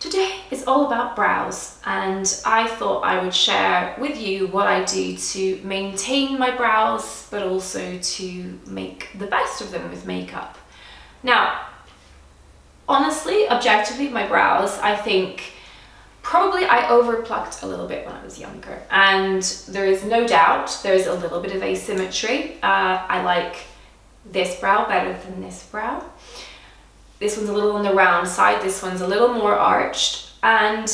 Today is all about brows, and I thought I would share with you what I do to maintain my brows, but also to make the best of them with makeup. Now, honestly, objectively, my brows, I think probably I overplucked a little bit when I was younger, and there is no doubt there's a little bit of asymmetry. I like this brow better than this brow. This one's a little on the round side, this one's a little more arched, and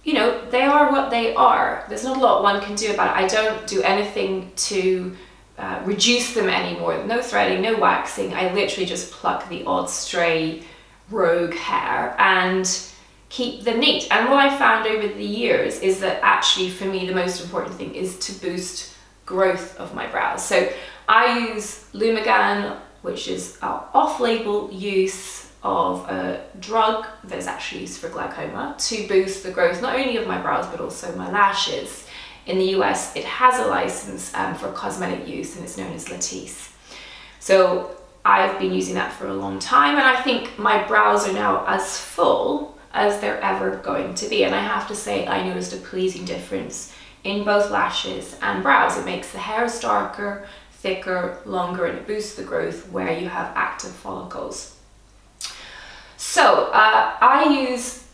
you know, they are what they are. There's not a lot one can do about it. I don't do anything to reduce them anymore. No threading, no waxing. I literally just pluck the odd stray rogue hair and keep them neat. And what I found over the years is that actually for me the most important thing is to boost growth of my brows. So I use Lumigan, which is an off-label use of a drug that is actually used for glaucoma to boost the growth not only of my brows but also my lashes. In the US it has a license for cosmetic use, and it's known as Latisse. So I've been using that for a long time, and I think my brows are now as full as they're ever going to be. And I have to say, I noticed a pleasing difference in both lashes and brows. It makes the hairs darker, thicker, longer, and it boosts the growth where you have active follicles. So I use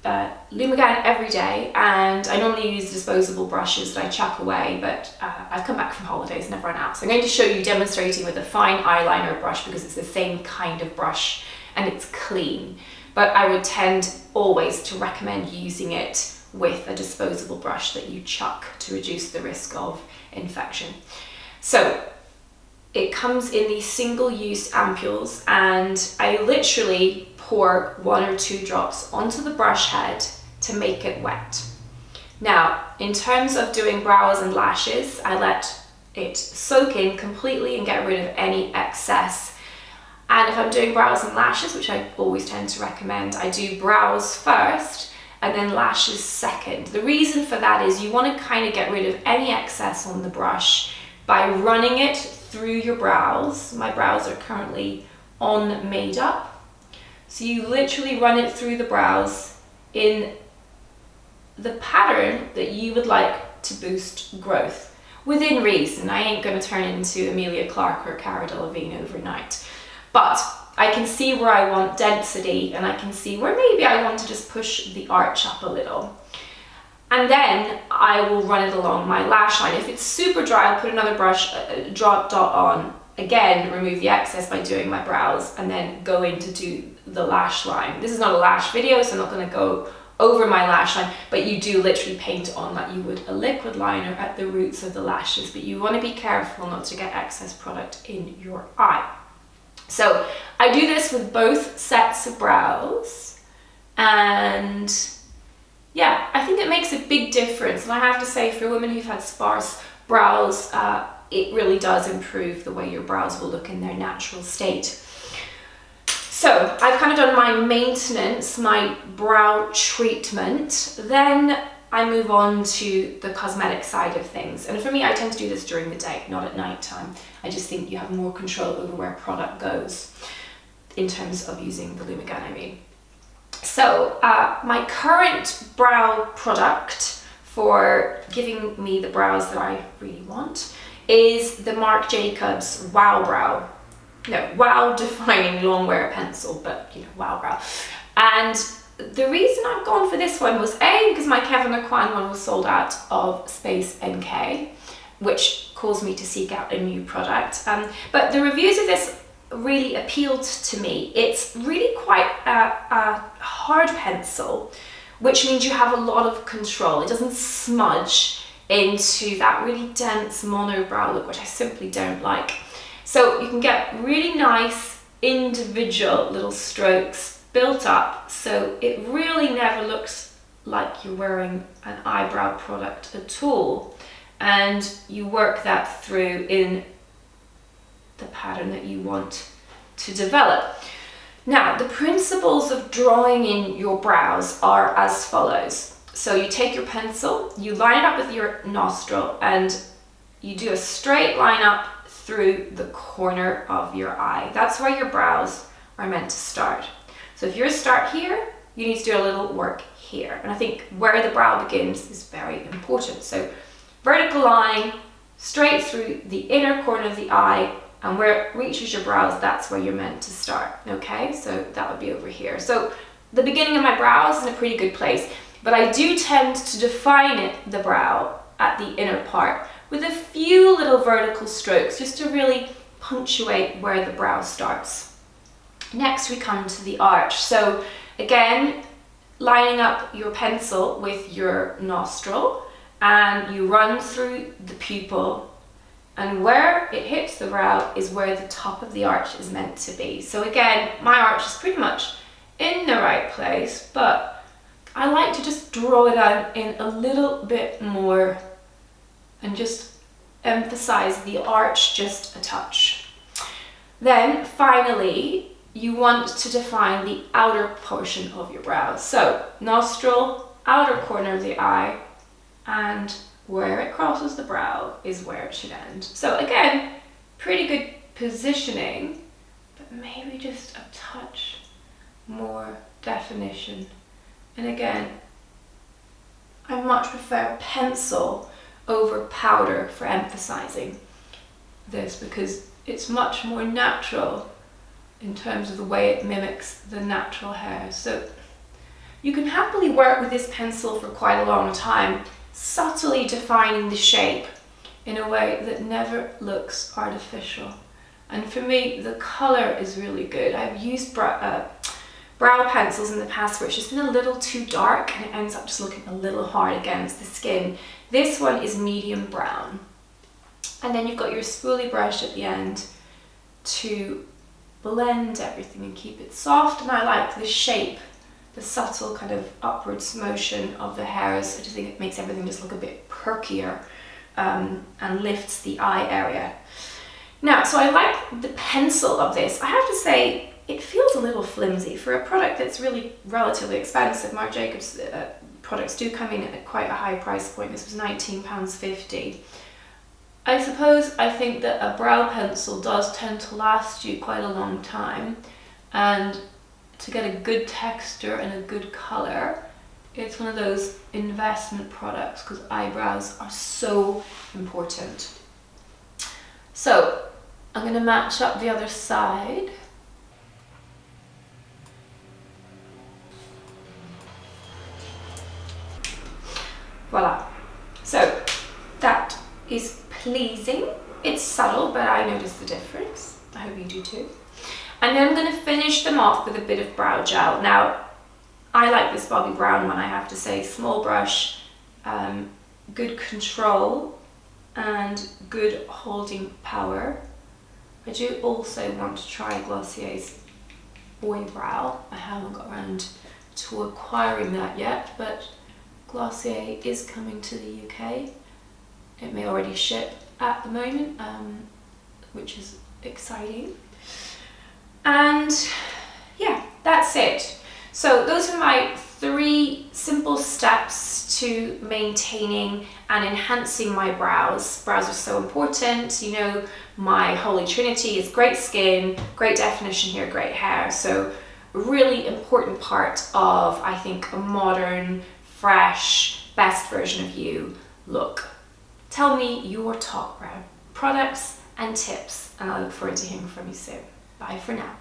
Lumigan every day, and I normally use disposable brushes that I chuck away, but I've come back from holidays and I've run out. So I'm going to show you demonstrating with a fine eyeliner brush because it's the same kind of brush and it's clean. But I would tend always to recommend using it with a disposable brush that you chuck to reduce the risk of infection. So it comes in these single-use ampules, and I literally pour 1 or 2 drops onto the brush head to make it wet. Now, in terms of doing brows and lashes, I let it soak in completely and get rid of any excess. And if I'm doing brows and lashes, which I always tend to recommend, I do brows first and then lashes second. The reason for that is you want to kind of get rid of any excess on the brush by running it through your brows. My brows are currently on made up. So you literally run it through the brows in the pattern that you would like to boost growth. Within reason. I ain't going to turn into Emilia Clarke or Cara Delevingne overnight. But I can see where I want density, and I can see where maybe I want to just push the arch up a little. And then I will run it along my lash line. If it's super dry, I'll put another brush, drop dot on. Again, remove the excess by doing my brows, and then go in to do the lash line. This is not a lash video, so I'm not going to go over my lash line, but you do literally paint on like you would a liquid liner at the roots of the lashes, but you want to be careful not to get excess product in your eye. So I do this with both sets of brows, and yeah, I think it makes a big difference. And I have to say, for women who've had sparse brows, it really does improve the way your brows will look in their natural state. So I've kind of done my maintenance, my brow treatment. Then I move on to the cosmetic side of things. And for me, I tend to do this during the day, not at night time. I just think you have more control over where product goes in terms of using the Lumigan, I mean. So my current brow product for giving me the brows that I really want is the Marc Jacobs Wow Brow. No, Wow Defining Long Wear Pencil, but you know, Wow Brow. And the reason I've gone for this one was A, because my Kevin Aucoin one was sold out of Space NK, which caused me to seek out a new product. But the reviews of this really appealed to me. It's really quite a hard pencil, which means you have a lot of control. It doesn't smudge into that really dense monobrow look, which I simply don't like. So you can get really nice individual little strokes built up, so it really never looks like you're wearing an eyebrow product at all. And you work that through in the pattern that you want to develop. Now, the principles of drawing in your brows are as follows. So you take your pencil, you line it up with your nostril, and you do a straight line up through the corner of your eye. That's where your brows are meant to start. So if you start here, you need to do a little work here. And I think where the brow begins is very important. So vertical line, straight through the inner corner of the eye, and where it reaches your brows, that's where you're meant to start, okay? So that would be over here. So the beginning of my brows is in a pretty good place, but I do tend to define the brow at the inner part with a few little vertical strokes just to really punctuate where the brow starts. Next we come to the arch. So again, lining up your pencil with your nostril, and you run through the pupil, and where it hits the brow is where the top of the arch is meant to be. So again, my arch is pretty much in the right place, but I like to just draw it out in a little bit more and just emphasize the arch just a touch. Then finally, you want to define the outer portion of your brow. So nostril, outer corner of the eye, and where it crosses the brow is where it should end. So again, pretty good positioning, but maybe just a touch more definition. And again, I much prefer pencil over powder for emphasizing this because it's much more natural in terms of the way it mimics the natural hair. So you can happily work with this pencil for quite a long time, subtly defining the shape in a way that never looks artificial. And for me, the color is really good. I've used brow pencils in the past where it's just been a little too dark and it ends up just looking a little hard against the skin. This one is medium brown. And then you've got your spoolie brush at the end to blend everything and keep it soft. And I like the shape, the subtle kind of upwards motion of the hairs. I just think it makes everything just look a bit perkier and lifts the eye area. Now, so I like the pencil of this. I have to say, it feels a little flimsy for a product that's really relatively expensive. Marc Jacobs products do come in at quite a high price point. This was £19.50. I think that a brow pencil does tend to last you quite a long time, and to get a good texture and a good color, it's one of those investment products because eyebrows are so important. So I'm going to match up the other side. Voila. So that is pleasing. It's subtle, but I notice the difference. I hope you do too. And then I'm going to finish them off with a bit of brow gel. Now, I like this Bobbi Brown one, I have to say. Small brush, good control, and good holding power. I do also want to try Glossier's Boy Brow. I haven't got around to acquiring that yet, but Glossier is coming to the UK. It may already ship at the moment, which is exciting. And yeah, that's it. So those are my 3 simple steps to maintaining and enhancing my brows. Brows are so important. You know, my holy trinity is great skin, great definition here, great hair. So a really important part of, I think, a modern, fresh, best version of you look. Tell me your top brow products and tips, and I look forward to hearing from you soon. Bye for now.